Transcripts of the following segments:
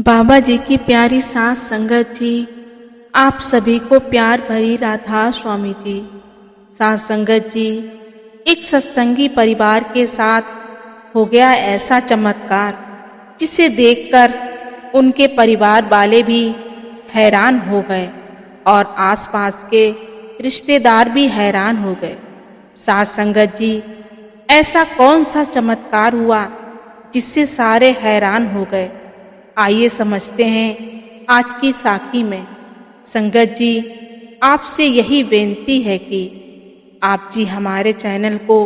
बाबा जी की प्यारी सास संगत जी, आप सभी को प्यार भरी राधा स्वामी जी। सास संगत जी, एक सत्संगी परिवार के साथ हो गया ऐसा चमत्कार जिसे देखकर उनके परिवार वाले भी हैरान हो गए और आसपास के रिश्तेदार भी हैरान हो गए। सास संगत जी, ऐसा कौन सा चमत्कार हुआ जिससे सारे हैरान हो गए? आइए समझते हैं आज की साखी में। संगत जी, आपसे यही विनती है कि आप जी हमारे चैनल को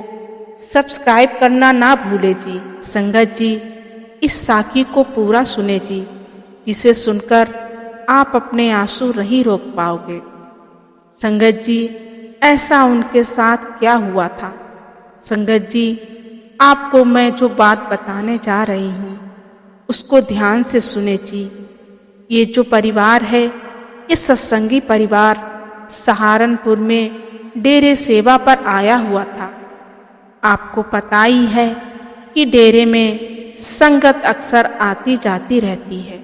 सब्सक्राइब करना ना भूले जी। संगत जी, इस साखी को पूरा सुने जी, जिसे सुनकर आप अपने आंसू नहीं रोक पाओगे। संगत जी, ऐसा उनके साथ क्या हुआ था? संगत जी, आपको मैं जो बात बताने जा रही हूँ उसको ध्यान से सुने जी। ये जो परिवार है, ये सत्संगी परिवार सहारनपुर में डेरे सेवा पर आया हुआ था। आपको पता ही है कि डेरे में संगत अक्सर आती जाती रहती है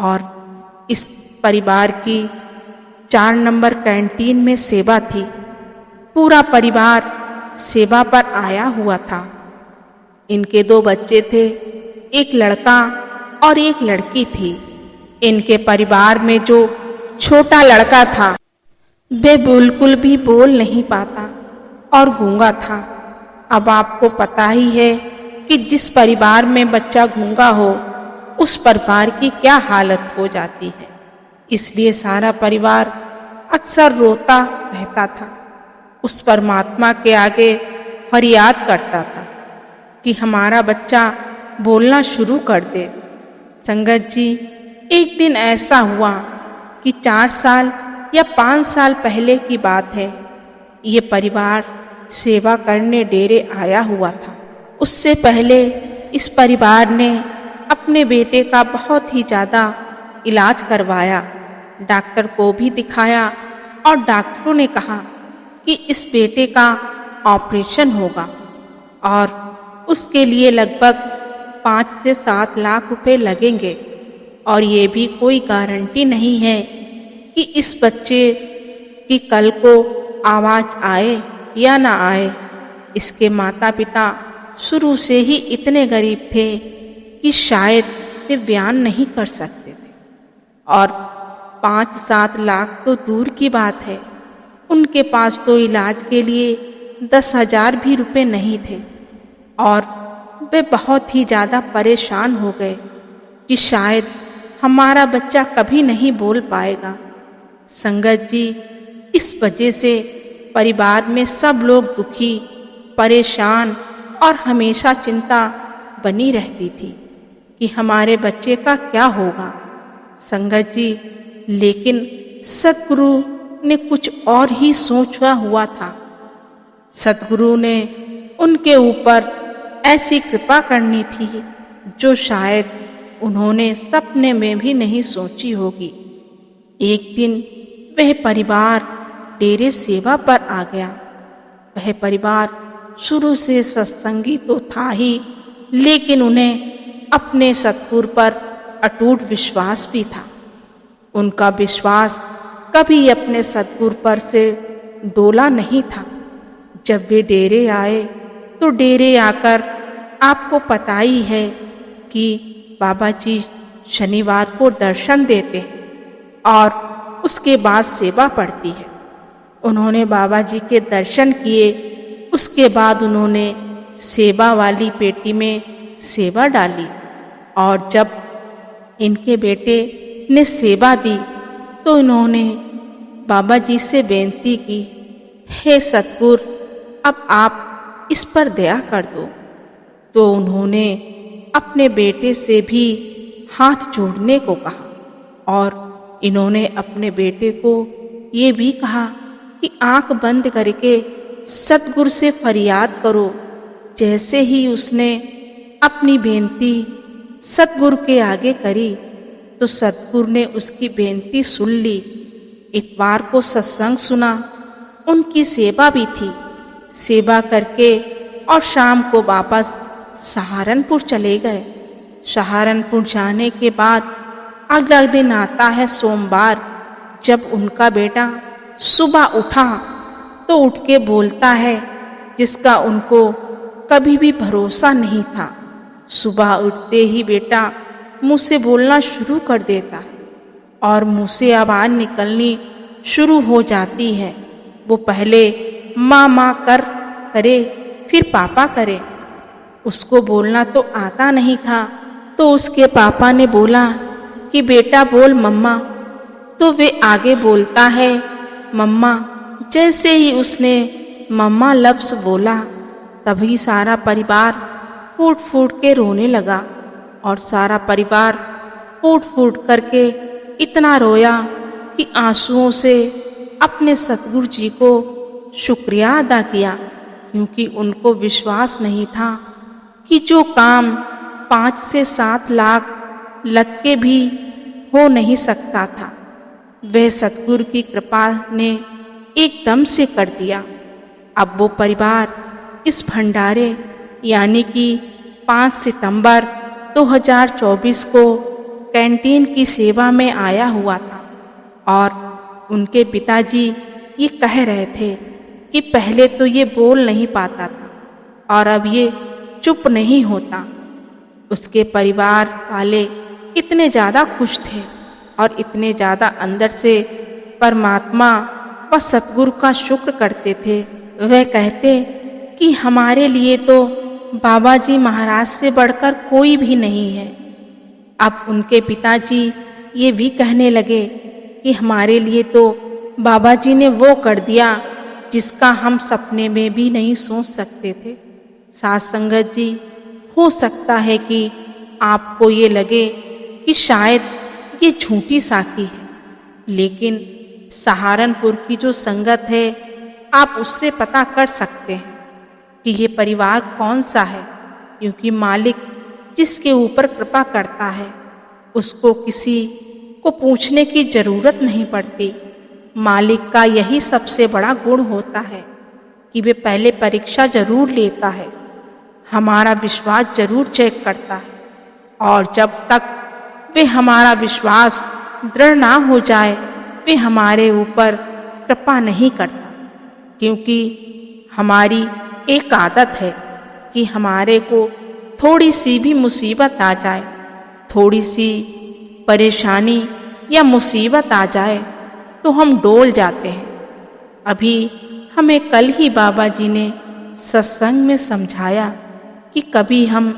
और इस परिवार की 4 नंबर कैंटीन में सेवा थी। पूरा परिवार सेवा पर आया हुआ था। इनके 2 बच्चे थे, एक लड़का और एक लड़की थी। इनके परिवार में जो छोटा लड़का था वे बिल्कुल भी बोल नहीं पाता और गूंगा था। अब आपको पता ही है कि जिस परिवार में बच्चा गूंगा हो उस परिवार की क्या हालत हो जाती है। इसलिए सारा परिवार अक्सर रोता रहता था, उस परमात्मा के आगे फरियाद करता था कि हमारा बच्चा बोलना शुरू कर दे। संगत जी, एक दिन ऐसा हुआ कि 4 साल या 5 साल पहले की बात है। ये परिवार सेवा करने डेरे आया हुआ था। उससे पहले इस परिवार ने अपने बेटे का बहुत ही ज़्यादा इलाज करवाया, डॉक्टर को भी दिखाया और डॉक्टरों ने कहा कि इस बेटे का ऑपरेशन होगा और उसके लिए लगभग 5 से 7 लाख रुपए लगेंगे और ये भी कोई गारंटी नहीं है कि इस बच्चे की कल को आवाज़ आए या ना आए। इसके माता पिता शुरू से ही इतने गरीब थे कि शायद वे बयान नहीं कर सकते थे और 5-7 लाख तो दूर की बात है, उनके पास तो इलाज के लिए 10,000 भी रुपए नहीं थे और वे बहुत ही ज़्यादा परेशान हो गए कि शायद हमारा बच्चा कभी नहीं बोल पाएगा। संगत जी, इस वजह से परिवार में सब लोग दुखी, परेशान और हमेशा चिंता बनी रहती थी कि हमारे बच्चे का क्या होगा। संगत जी, लेकिन सतगुरु ने कुछ और ही सोचा हुआ था। सतगुरु ने उनके ऊपर ऐसी कृपा करनी थी जो शायद उन्होंने सपने में भी नहीं सोची होगी। एक दिन वह परिवार डेरे सेवा पर आ गया। वह परिवार शुरू से सत्संगी तो था ही, लेकिन उन्हें अपने सतगुरु पर अटूट विश्वास भी था। उनका विश्वास कभी अपने सतगुरु पर से डोला नहीं था। जब वे डेरे आए तो डेरे आकर आपको पता ही है कि बाबा जी शनिवार को दर्शन देते हैं और उसके बाद सेवा पड़ती है। उन्होंने बाबा जी के दर्शन किए, उसके बाद उन्होंने सेवा वाली पेटी में सेवा डाली और जब इनके बेटे ने सेवा दी तो इन्होंने बाबा जी से बेनती की, हे सतगुरु, अब आप इस पर दया कर दो। तो उन्होंने अपने बेटे से भी हाथ जोड़ने को कहा और इन्होंने अपने बेटे को ये भी कहा कि आंख बंद करके सतगुरु से फरियाद करो। जैसे ही उसने अपनी बेनती सतगुरु के आगे करी तो सतगुरु ने उसकी बेनती सुन ली। इतवार को सत्संग सुना, उनकी सेवा भी थी। सेवा करके और शाम को वापस सहारनपुर चले गए। सहारनपुर जाने के बाद अगला दिन आता है सोमवार। जब उनका बेटा सुबह उठा तो उठ के बोलता है जिसका उनको कभी भी भरोसा नहीं था। सुबह उठते ही बेटा मुँह से बोलना शुरू कर देता है और मुँह से आवाज़ निकलनी शुरू हो जाती है। वो पहले माँ माँ करे, फिर पापा करे। उसको बोलना तो आता नहीं था, तो उसके पापा ने बोला कि बेटा बोल मम्मा। तो वे आगे बोलता है मम्मा। जैसे ही उसने मम्मा लफ्ज़ बोला तभी सारा परिवार फूट फूट के रोने लगा और सारा परिवार फूट फूट करके इतना रोया कि आंसुओं से अपने सतगुरु जी को शुक्रिया अदा किया, क्योंकि उनको विश्वास नहीं था कि जो काम 5 से 7 लाख लग के भी हो नहीं सकता था, वह सतगुरु की कृपा ने एकदम से कर दिया। अब वो परिवार इस भंडारे यानी कि 5 सितंबर 2024 को कैंटीन की सेवा में आया हुआ था और उनके पिताजी ये कह रहे थे कि पहले तो ये बोल नहीं पाता था और अब ये चुप नहीं होता। उसके परिवार वाले इतने ज़्यादा खुश थे और इतने ज़्यादा अंदर से परमात्मा व सतगुरु का शुक्र करते थे। वह कहते कि हमारे लिए तो बाबा जी महाराज से बढ़कर कोई भी नहीं है। अब उनके पिताजी ये भी कहने लगे कि हमारे लिए तो बाबा जी ने वो कर दिया जिसका हम सपने में भी नहीं सोच सकते थे। साथ संगत जी, हो सकता है कि आपको ये लगे कि शायद ये झूठी साखी है, लेकिन सहारनपुर की जो संगत है आप उससे पता कर सकते हैं कि ये परिवार कौन सा है, क्योंकि मालिक जिसके ऊपर कृपा करता है उसको किसी को पूछने की ज़रूरत नहीं पड़ती। मालिक का यही सबसे बड़ा गुण होता है कि वे पहले परीक्षा जरूर लेता है, हमारा विश्वास जरूर चेक करता है और जब तक वे हमारा विश्वास दृढ़ ना हो जाए वे हमारे ऊपर कृपा नहीं करता। क्योंकि हमारी एक आदत है कि हमारे को थोड़ी सी भी मुसीबत आ जाए, थोड़ी सी परेशानी या मुसीबत आ जाए तो हम डोल जाते हैं। अभी हमें कल ही बाबा जी ने सत्संग में समझाया कि कभी हम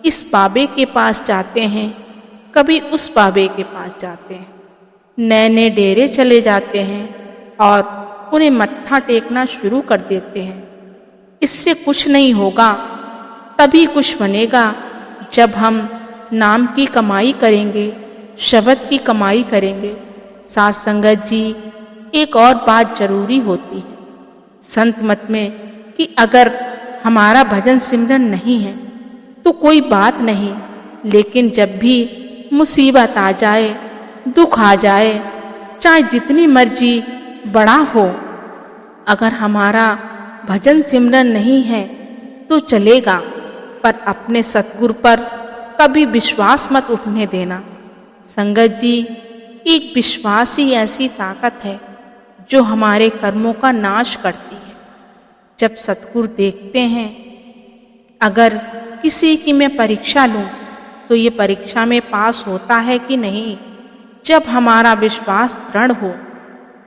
इस बाबे के पास जाते हैं, कभी उस बाबे के पास जाते हैं, नए नए डेरे चले जाते हैं और उन्हें मत्था टेकना शुरू कर देते हैं। इससे कुछ नहीं होगा, तभी कुछ बनेगा जब हम नाम की कमाई करेंगे, शब्द की कमाई करेंगे। साथ संगत जी, एक और बात जरूरी होती है संत मत में कि अगर हमारा भजन सिमरन नहीं है तो कोई बात नहीं, लेकिन जब भी मुसीबत आ जाए, दुख आ जाए, चाहे जितनी मर्जी बड़ा हो, अगर हमारा भजन सिमरन नहीं है तो चलेगा, पर अपने सतगुरु पर कभी विश्वास मत उठने देना। संगत जी, एक विश्वास ही ऐसी ताकत है जो हमारे कर्मों का नाश करती है। जब सतगुरु देखते हैं अगर किसी की मैं परीक्षा लूं तो ये परीक्षा में पास होता है कि नहीं, जब हमारा विश्वास दृढ़ हो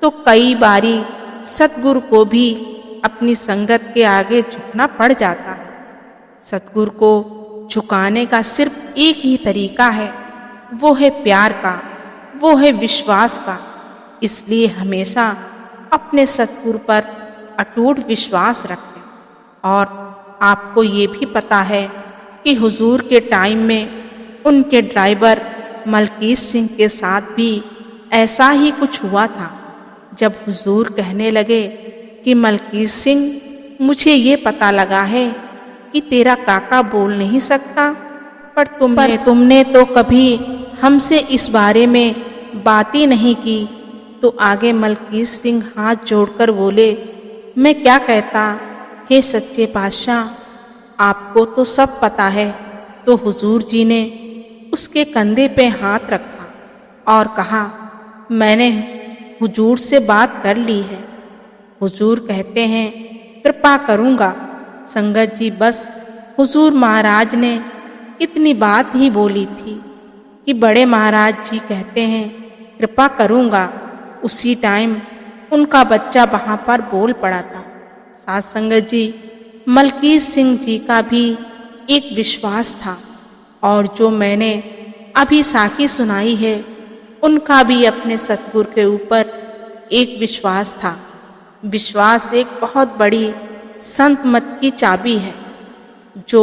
तो कई बारी सतगुरु को भी अपनी संगत के आगे झुकना पड़ जाता है। सतगुरु को झुकाने का सिर्फ एक ही तरीका है, वो है प्यार का, वो है विश्वास का। इसलिए हमेशा अपने सतगुरु पर अटूट विश्वास रखें। और आपको ये भी पता है कि हुजूर के टाइम में उनके ड्राइवर मलकीत सिंह के साथ भी ऐसा ही कुछ हुआ था। जब हुजूर कहने लगे कि मलकीत सिंह, मुझे ये पता लगा है कि तेरा काका बोल नहीं सकता, पर तुमने तो कभी हमसे इस बारे में बात ही नहीं की। तो आगे मलकीत सिंह हाथ जोड़कर बोले, मैं क्या कहता, हे सच्चे पातशाह, आपको तो सब पता है। तो हुजूर जी ने उसके कंधे पे हाथ रखा और कहा, मैंने हुजूर से बात कर ली है। हुजूर कहते हैं, कृपा करूँगा। संगत जी, बस हुजूर महाराज ने इतनी बात ही बोली थी कि बड़े महाराज जी कहते हैं, कृपा करूँगा। उसी टाइम उनका बच्चा वहाँ पर बोल पड़ा था। साथ संगत जी, मलकीत सिंह जी का भी एक विश्वास था और जो मैंने अभी साखी सुनाई है उनका भी अपने सतगुरु के ऊपर एक विश्वास था। विश्वास एक बहुत बड़ी संत मत की चाबी है जो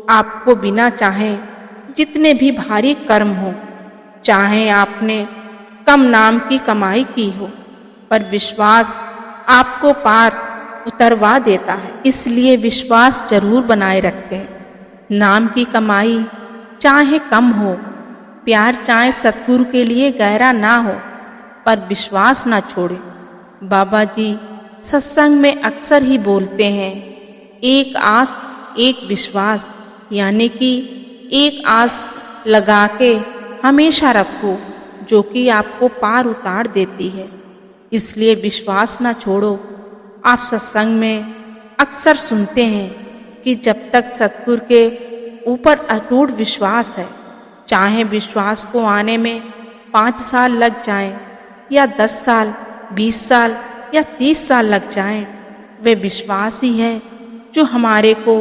आपको बिना चाहे जितने भी भारी कर्म हो, चाहे आपने कम नाम की कमाई की हो, पर विश्वास आपको पार उतरवा देता है। इसलिए विश्वास जरूर बनाए रखें। नाम की कमाई चाहे कम हो, प्यार चाहे सतगुरु के लिए गहरा ना हो, पर विश्वास ना छोड़े। बाबा जी सत्संग में अक्सर ही बोलते हैं, एक आस एक विश्वास, यानी कि एक आस लगा के हमेशा रखो जो कि आपको पार उतार देती है। इसलिए विश्वास ना छोड़ो। आप सत्संग में अक्सर सुनते हैं कि जब तक सतगुरु के ऊपर अटूट विश्वास है, चाहे विश्वास को आने में 5 साल लग जाएं या 10 साल, 20 साल या 30 साल लग जाएं, वे विश्वास ही है जो हमारे को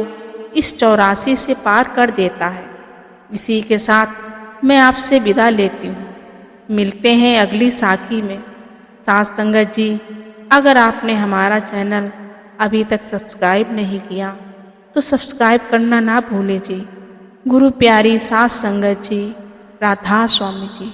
इस 84 से पार कर देता है। इसी के साथ मैं आपसे विदा लेती हूँ। मिलते हैं अगली साखी में। साथ संगत जी, अगर आपने हमारा चैनल अभी तक सब्सक्राइब नहीं किया तो सब्सक्राइब करना ना भूलें जी। गुरु प्यारी साथ संगत जी, राधा स्वामी जी।